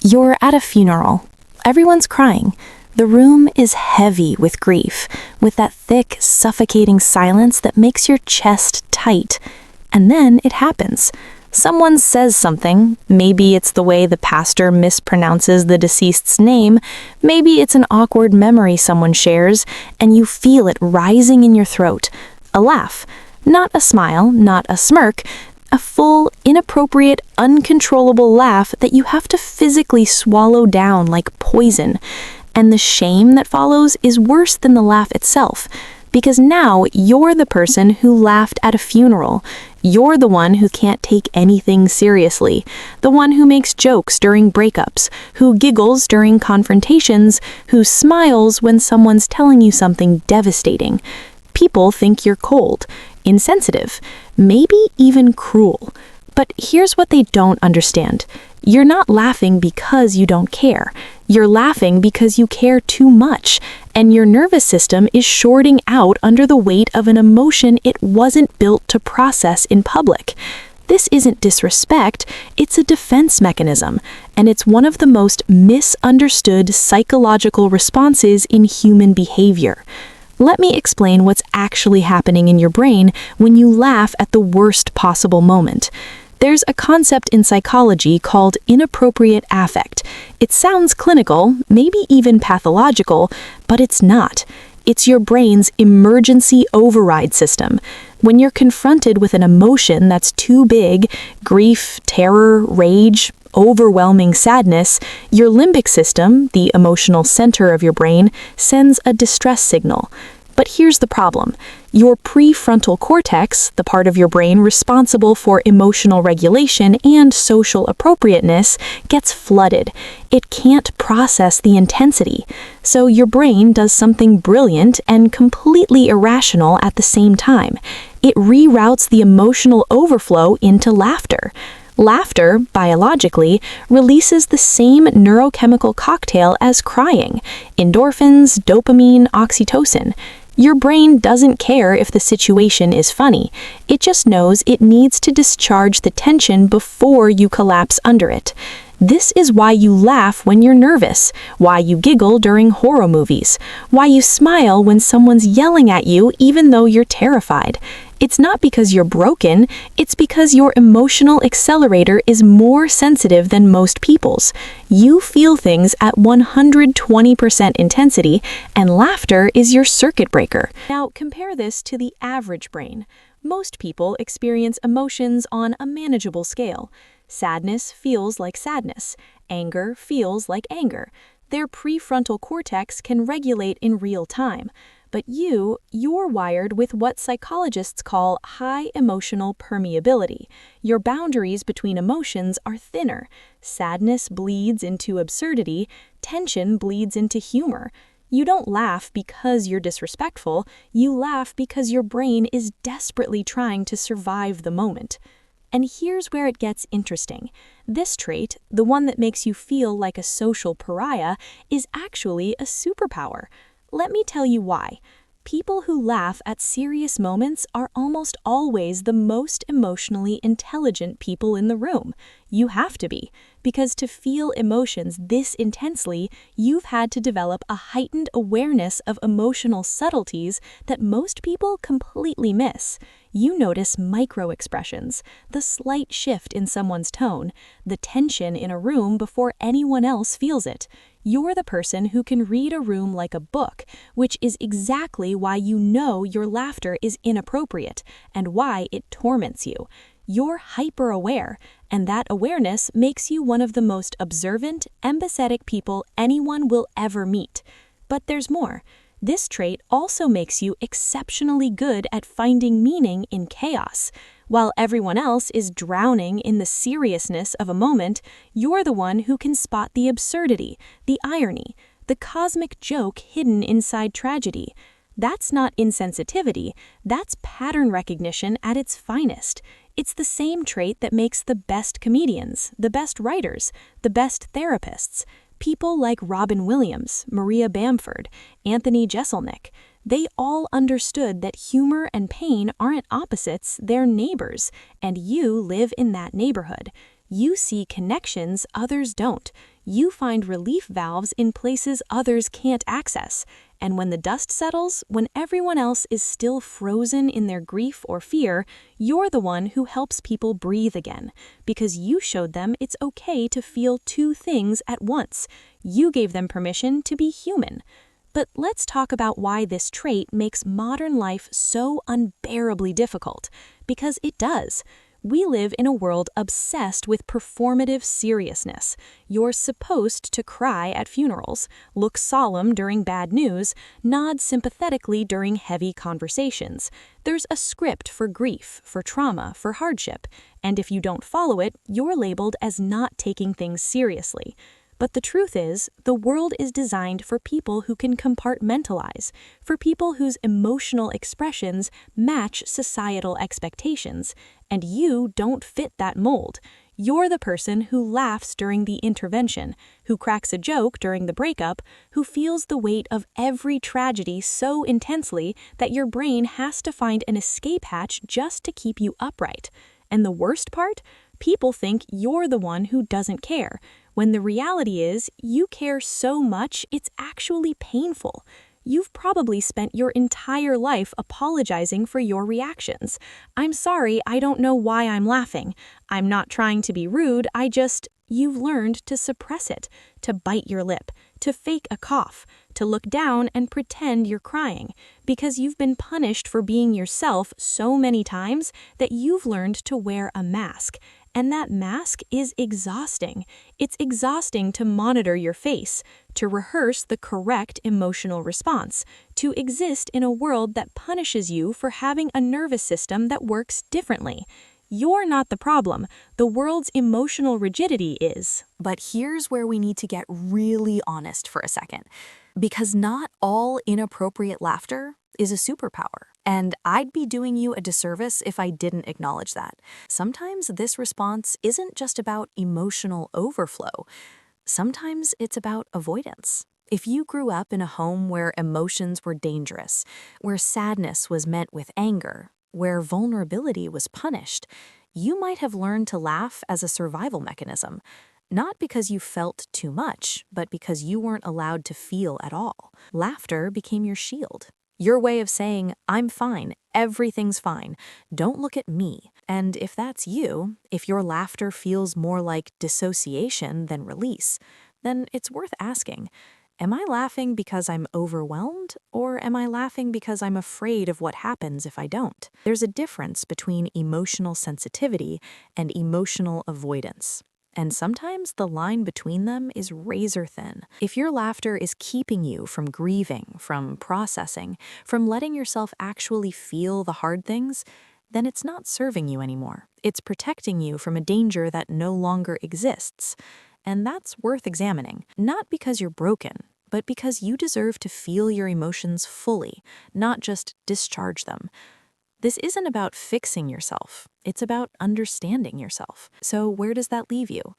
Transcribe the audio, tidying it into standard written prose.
You're at a funeral. Everyone's crying. The room is heavy with grief, with that thick, suffocating silence that makes your chest tight. And then it happens. Someone says something. Maybe it's the way the pastor mispronounces the deceased's name. Maybe it's an awkward memory someone shares, and you feel it rising in your throat. A laugh. Not a smile, not a smirk. A full, inappropriate, uncontrollable laugh that you have to physically swallow down like poison. And the shame that follows is worse than the laugh itself, because now you're the person who laughed at a funeral. You're the one who can't take anything seriously, the one who makes jokes during breakups, who giggles during confrontations, who smiles when someone's telling you something devastating. People think you're cold, insensitive, maybe even cruel. But here's what they don't understand. You're not laughing because you don't care. You're laughing because you care too much, and your nervous system is shorting out under the weight of an emotion it wasn't built to process in public. This isn't disrespect, it's a defense mechanism, and it's one of the most misunderstood psychological responses in human behavior. Let me explain what's actually happening in your brain when you laugh at the worst possible moment. There's a concept in psychology called inappropriate affect. It sounds clinical, maybe even pathological, but it's not. It's your brain's emergency override system. When you're confronted with an emotion that's too big, grief, terror, rage, overwhelming sadness, your limbic system, the emotional center of your brain, sends a distress signal. But here's the problem. Your prefrontal cortex, the part of your brain responsible for emotional regulation and social appropriateness, gets flooded. It can't process the intensity. So your brain does something brilliant and completely irrational at the same time. It reroutes the emotional overflow into laughter. Laughter, biologically, releases the same neurochemical cocktail as crying: endorphins, dopamine, oxytocin. Your brain doesn't care if the situation is funny. It just knows it needs to discharge the tension before you collapse under it. This is why you laugh when you're nervous, why you giggle during horror movies, why you smile when someone's yelling at you even though you're terrified. It's not because you're broken, it's because your emotional accelerator is more sensitive than most people's. You feel things at 120% intensity, and laughter is your circuit breaker. Now compare this to the average brain. Most people experience emotions on a manageable scale. Sadness feels like sadness. Anger feels like anger. Their prefrontal cortex can regulate in real time. But you're wired with what psychologists call high emotional permeability. Your boundaries between emotions are thinner. Sadness bleeds into absurdity. Tension bleeds into humor. You don't laugh because you're disrespectful. You laugh because your brain is desperately trying to survive the moment. And here's where it gets interesting. This trait, the one that makes you feel like a social pariah, is actually a superpower. Let me tell you why. People who laugh at serious moments are almost always the most emotionally intelligent people in the room. You have to be, because to feel emotions this intensely, you've had to develop a heightened awareness of emotional subtleties that most people completely miss. You notice micro-expressions, the slight shift in someone's tone, the tension in a room before anyone else feels it. You're the person who can read a room like a book, which is exactly why you know your laughter is inappropriate and why it torments you. You're hyper-aware, and that awareness makes you one of the most observant, empathetic people anyone will ever meet. But there's more. This trait also makes you exceptionally good at finding meaning in chaos. While everyone else is drowning in the seriousness of a moment, you're the one who can spot the absurdity, the irony, the cosmic joke hidden inside tragedy. That's not insensitivity, that's pattern recognition at its finest. It's the same trait that makes the best comedians, the best writers, the best therapists. People like Robin Williams, Maria Bamford, Anthony Jeselnik, they all understood that humor and pain aren't opposites, they're neighbors, and you live in that neighborhood. You see connections others don't. You find relief valves in places others can't access. And when the dust settles, when everyone else is still frozen in their grief or fear, you're the one who helps people breathe again, because you showed them it's okay to feel two things at once. You gave them permission to be human. But let's talk about why this trait makes modern life so unbearably difficult, because it does. We live in a world obsessed with performative seriousness. You're supposed to cry at funerals, look solemn during bad news, nod sympathetically during heavy conversations. There's a script for grief, for trauma, for hardship, and if you don't follow it, you're labeled as not taking things seriously. But the truth is, the world is designed for people who can compartmentalize, for people whose emotional expressions match societal expectations, and you don't fit that mold. You're the person who laughs during the intervention, who cracks a joke during the breakup, who feels the weight of every tragedy so intensely that your brain has to find an escape hatch just to keep you upright. And the worst part? People think you're the one who doesn't care, when the reality is you care so much it's actually painful. You've probably spent your entire life apologizing for your reactions. I'm sorry, I don't know why I'm laughing. I'm not trying to be rude, You've learned to suppress it, to bite your lip, to fake a cough, to look down and pretend you're crying, because you've been punished for being yourself so many times that you've learned to wear a mask. And that mask is exhausting. It's exhausting to monitor your face, to rehearse the correct emotional response, to exist in a world that punishes you for having a nervous system that works differently. You're not the problem. The world's emotional rigidity is. But here's where we need to get really honest for a second, because not all inappropriate laughter is a superpower. And I'd be doing you a disservice if I didn't acknowledge that. Sometimes this response isn't just about emotional overflow. Sometimes it's about avoidance. If you grew up in a home where emotions were dangerous, where sadness was met with anger, where vulnerability was punished, you might have learned to laugh as a survival mechanism, not because you felt too much, but because you weren't allowed to feel at all. Laughter became your shield. Your way of saying, I'm fine, everything's fine, don't look at me. And if that's you, if your laughter feels more like dissociation than release, then it's worth asking, am I laughing because I'm overwhelmed, or am I laughing because I'm afraid of what happens if I don't? There's a difference between emotional sensitivity and emotional avoidance. And sometimes the line between them is razor thin. If your laughter is keeping you from grieving, from processing, from letting yourself actually feel the hard things, then it's not serving you anymore. It's protecting you from a danger that no longer exists. And that's worth examining, not because you're broken, but because you deserve to feel your emotions fully, not just discharge them. This isn't about fixing yourself. It's about understanding yourself. So where does that leave you?